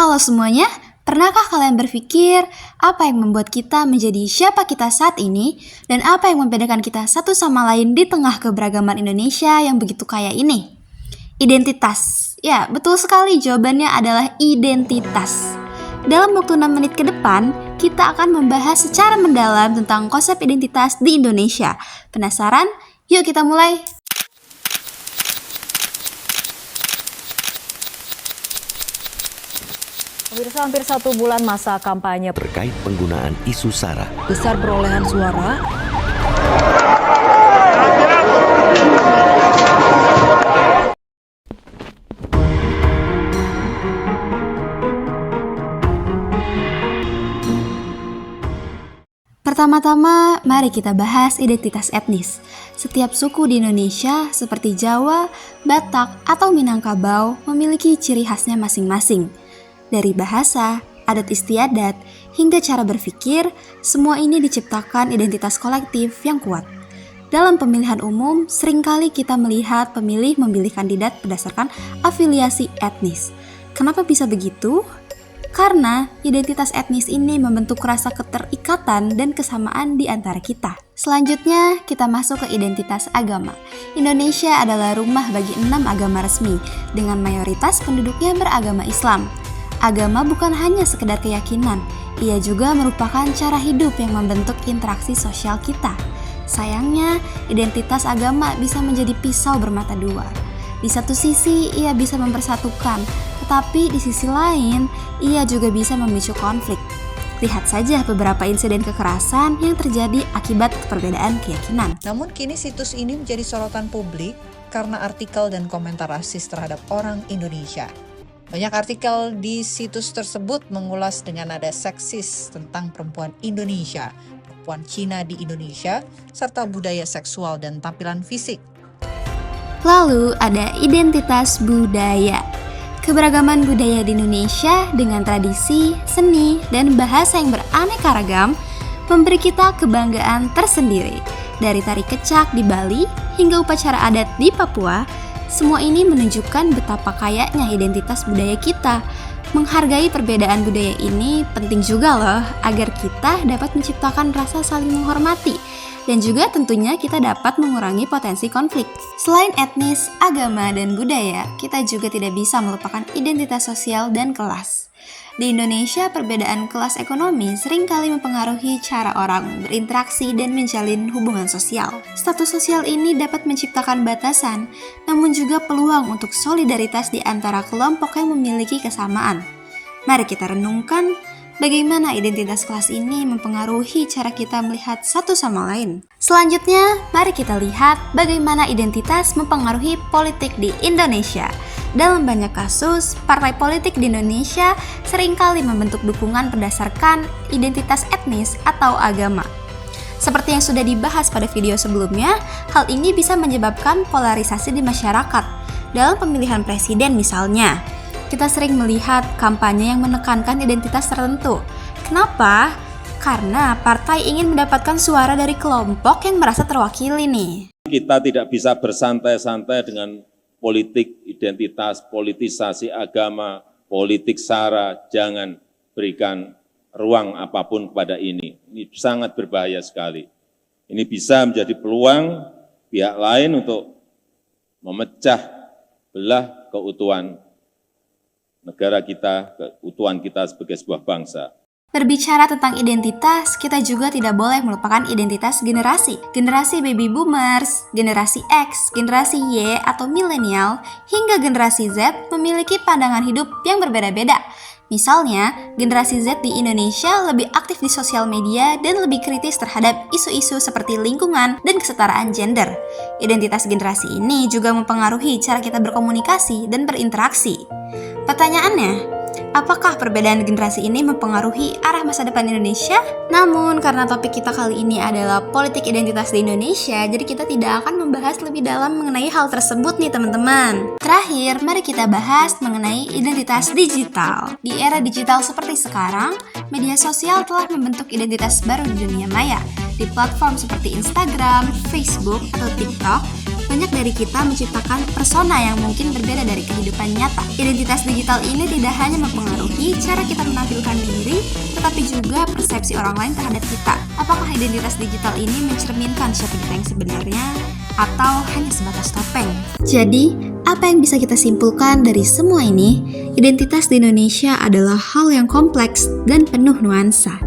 Halo semuanya, pernahkah kalian berpikir apa yang membuat kita menjadi siapa kita saat ini dan apa yang membedakan kita satu sama lain di tengah keberagaman Indonesia yang begitu kaya ini? Identitas. Ya, betul sekali, jawabannya adalah identitas. Dalam waktu 6 menit ke depan, kita akan membahas secara mendalam tentang konsep identitas di Indonesia. Penasaran? Yuk kita mulai! Pemirsa, hampir 1 bulan masa kampanye terkait penggunaan isu SARA. Besar perolehan suara. Pertama-tama, mari kita bahas identitas etnis. Setiap suku di Indonesia, seperti Jawa, Batak, atau Minangkabau, memiliki ciri khasnya masing-masing. Dari bahasa, adat istiadat, hingga cara berpikir, semua ini diciptakan identitas kolektif yang kuat. Dalam pemilihan umum, seringkali kita melihat pemilih memilih kandidat berdasarkan afiliasi etnis. Kenapa bisa begitu? Karena identitas etnis ini membentuk rasa keterikatan dan kesamaan di antara kita. Selanjutnya, kita masuk ke identitas agama. Indonesia adalah rumah bagi 6 agama resmi, dengan mayoritas penduduknya beragama Islam. Agama bukan hanya sekedar keyakinan, ia juga merupakan cara hidup yang membentuk interaksi sosial kita. Sayangnya, identitas agama bisa menjadi pisau bermata dua. Di satu sisi, ia bisa mempersatukan, tetapi di sisi lain, ia juga bisa memicu konflik. Lihat saja beberapa insiden kekerasan yang terjadi akibat perbedaan keyakinan. Namun kini situs ini menjadi sorotan publik karena artikel dan komentar rasis terhadap orang Indonesia. Banyak artikel di situs tersebut mengulas dengan nada seksis tentang perempuan Indonesia, perempuan Cina di Indonesia, serta budaya seksual dan tampilan fisik. Lalu ada identitas budaya. Keberagaman budaya di Indonesia dengan tradisi, seni, dan bahasa yang beraneka ragam memberi kita kebanggaan tersendiri. Dari tari kecak di Bali hingga upacara adat di Papua, semua ini menunjukkan betapa kayanya identitas budaya kita. Menghargai perbedaan budaya ini penting juga loh, agar kita dapat menciptakan rasa saling menghormati dan juga tentunya kita dapat mengurangi potensi konflik. Selain etnis, agama, dan budaya, kita juga tidak bisa melupakan identitas sosial dan kelas. Di Indonesia, perbedaan kelas ekonomi seringkali mempengaruhi cara orang berinteraksi dan menjalin hubungan sosial. Status sosial ini dapat menciptakan batasan, namun juga peluang untuk solidaritas di antara kelompok yang memiliki kesamaan. Mari kita renungkan bagaimana identitas kelas ini mempengaruhi cara kita melihat satu sama lain. Selanjutnya, mari kita lihat bagaimana identitas mempengaruhi politik di Indonesia. Dalam banyak kasus, partai politik di Indonesia seringkali membentuk dukungan berdasarkan identitas etnis atau agama. Seperti yang sudah dibahas pada video sebelumnya, hal ini bisa menyebabkan polarisasi di masyarakat. Dalam pemilihan presiden misalnya, kita sering melihat kampanye yang menekankan identitas tertentu. Kenapa? Karena partai ingin mendapatkan suara dari kelompok yang merasa terwakili nih. Kita tidak bisa bersantai-santai dengan politik identitas, politisasi agama, politik SARA. Jangan berikan ruang apapun kepada ini. Ini sangat berbahaya sekali. Ini bisa menjadi peluang pihak lain untuk memecah belah keutuhan negara kita, keutuhan kita sebagai sebuah bangsa. Berbicara tentang identitas, kita juga tidak boleh melupakan identitas generasi. Generasi baby boomers, generasi X, generasi Y atau milenial, hingga generasi Z memiliki pandangan hidup yang berbeda-beda. Misalnya, generasi Z di Indonesia lebih aktif di sosial media dan lebih kritis terhadap isu-isu seperti lingkungan dan kesetaraan gender. Identitas generasi ini juga mempengaruhi cara kita berkomunikasi dan berinteraksi. Pertanyaannya, apakah perbedaan generasi ini mempengaruhi arah masa depan Indonesia? Namun, karena topik kita kali ini adalah politik identitas di Indonesia, jadi kita tidak akan membahas lebih dalam mengenai hal tersebut nih teman-teman. Terakhir, mari kita bahas mengenai identitas digital. Di era digital seperti sekarang, media sosial telah membentuk identitas baru di dunia maya. Di platform seperti Instagram, Facebook, atau TikTok, banyak dari kita menciptakan persona yang mungkin berbeda dari kehidupan nyata. Identitas digital ini tidak hanya mempengaruhi cara kita menampilkan diri, tetapi juga persepsi orang lain terhadap kita. Apakah identitas digital ini mencerminkan siapa kita yang sebenarnya, atau hanya sebatas topeng? Jadi, apa yang bisa kita simpulkan dari semua ini? Identitas di Indonesia adalah hal yang kompleks dan penuh nuansa.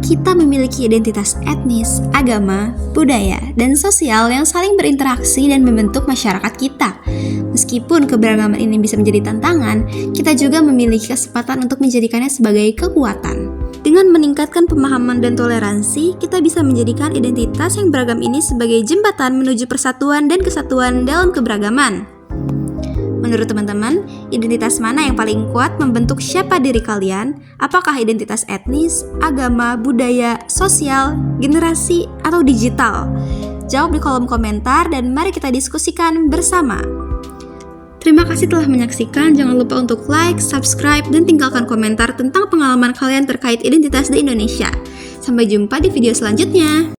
Kita memiliki identitas etnis, agama, budaya, dan sosial yang saling berinteraksi dan membentuk masyarakat kita. Meskipun keberagaman ini bisa menjadi tantangan, kita juga memiliki kesempatan untuk menjadikannya sebagai kekuatan. Dengan meningkatkan pemahaman dan toleransi, kita bisa menjadikan identitas yang beragam ini sebagai jembatan menuju persatuan dan kesatuan dalam keberagaman. Menurut teman-teman, identitas mana yang paling kuat membentuk siapa diri kalian? Apakah identitas etnis, agama, budaya, sosial, generasi, atau digital? Jawab di kolom komentar dan mari kita diskusikan bersama. Terima kasih telah menyaksikan, jangan lupa untuk like, subscribe, dan tinggalkan komentar tentang pengalaman kalian terkait identitas di Indonesia. Sampai jumpa di video selanjutnya.